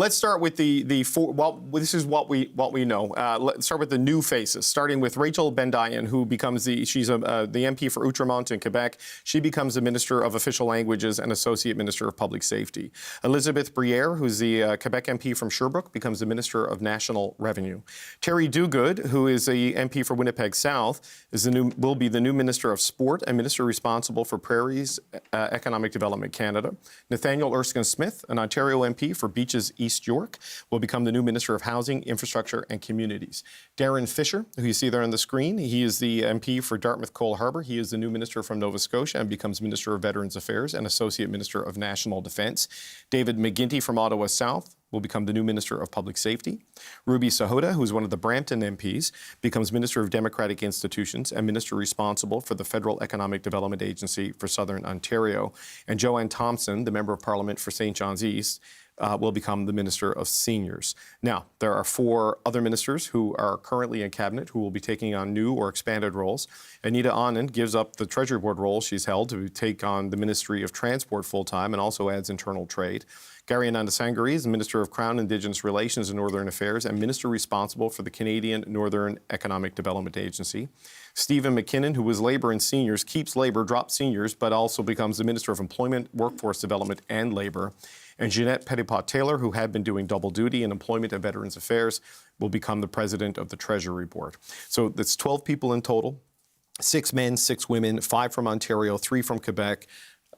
Let's start with the four. Well, this is what we know. Let's start with the new faces, starting with Rachel Bendayan, who becomes she's the MP for Outremont in Quebec. She becomes the Minister of Official Languages and Associate Minister of Public Safety. Elizabeth Briere, who's the Quebec MP from Sherbrooke, becomes the Minister of National Revenue. Terry Duguid, who is the MP for Winnipeg South, will be the new Minister of Sport and Minister responsible for Prairies Economic Development Canada. Nathaniel Erskine-Smith, an Ontario MP for Beaches East York, will become the new Minister of Housing, Infrastructure and Communities. Darren Fisher, who you see there on the screen, he is the MP for Dartmouth Cole Harbour. He is the new Minister from Nova Scotia and becomes Minister of Veterans Affairs and Associate Minister of National Defence. David McGuinty from Ottawa South will become the new Minister of Public Safety. Ruby Sahota, who's one of the Brampton MPs, becomes Minister of Democratic Institutions and Minister responsible for the Federal Economic Development Agency for Southern Ontario. And Joanne Thompson, the Member of Parliament for St. John's East, will become the Minister of Seniors. Now, there are 4 other ministers who are currently in Cabinet who will be taking on new or expanded roles. Anita Anand gives up the Treasury Board role she's held to take on the Ministry of Transport full-time and also adds internal trade. Gary Anandasangari is the Minister of Crown, Indigenous Relations and Northern Affairs and Minister responsible for the Canadian Northern Economic Development Agency. Stephen McKinnon, who was Labour and Seniors, keeps Labour, drops Seniors, but also becomes the Minister of Employment, Workforce Development and Labour. And Jeanette Petitpas-Taylor, who had been doing double duty in Employment and Veterans Affairs, will become the President of the Treasury Board. So that's 12 people in total, 6 men, 6 women, 5 from Ontario, 3 from Quebec,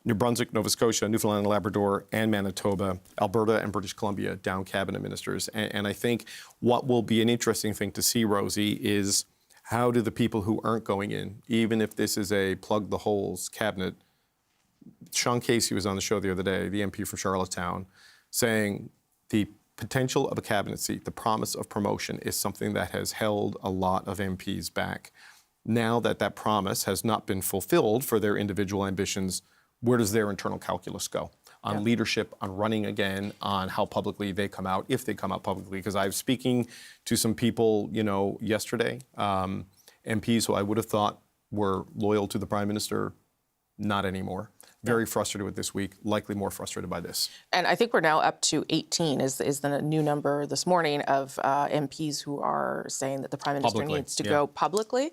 New Brunswick, Nova Scotia, Newfoundland and Labrador, and Manitoba, Alberta and British Columbia down cabinet ministers. And I think what will be an interesting thing to see, Rosie, is how do the people who aren't going in, even if this is a plug-the-holes cabinet. Sean Casey was on the show the other day, the MP from Charlottetown, saying the potential of a cabinet seat, the promise of promotion, is something that has held a lot of MPs back. Now that that promise has not been fulfilled for their individual ambitions, where does their internal calculus go? On leadership, on running again, on how publicly they come out, if they come out publicly. Because I was speaking to some people, yesterday, MPs who I would have thought were loyal to the Prime Minister, not anymore. Very frustrated with this week, likely more frustrated by this. And I think we're now up to 18 is the new number this morning of MPs who are saying that the Prime Minister needs to go publicly.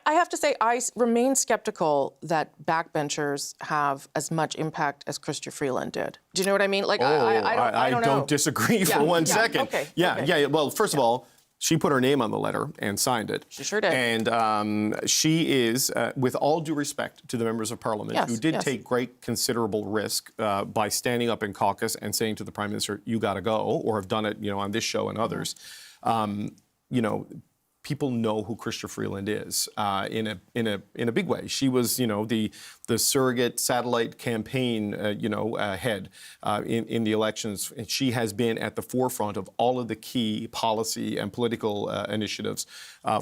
I have to say, I remain skeptical that backbenchers have as much impact as Chrystia Freeland did. Do you know what I mean? Like, I don't disagree for one second. Okay. Yeah. Well, first of all, she put her name on the letter and signed it. She sure did. And she is, with all due respect to the members of Parliament, who did take great considerable risk by standing up in caucus and saying to the Prime Minister, you got to go, or have done it, on this show and others. People know who Chrystia Freeland is in a big way. She was, the surrogate satellite campaign, head in the elections. And she has been at the forefront of all of the key policy and political initiatives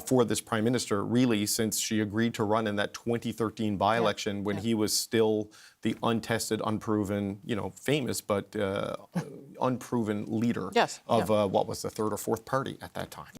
for this Prime Minister, really, since she agreed to run in that 2013 by-election when he was still the untested, unproven, famous but unproven leader of what was the third or fourth party at that time.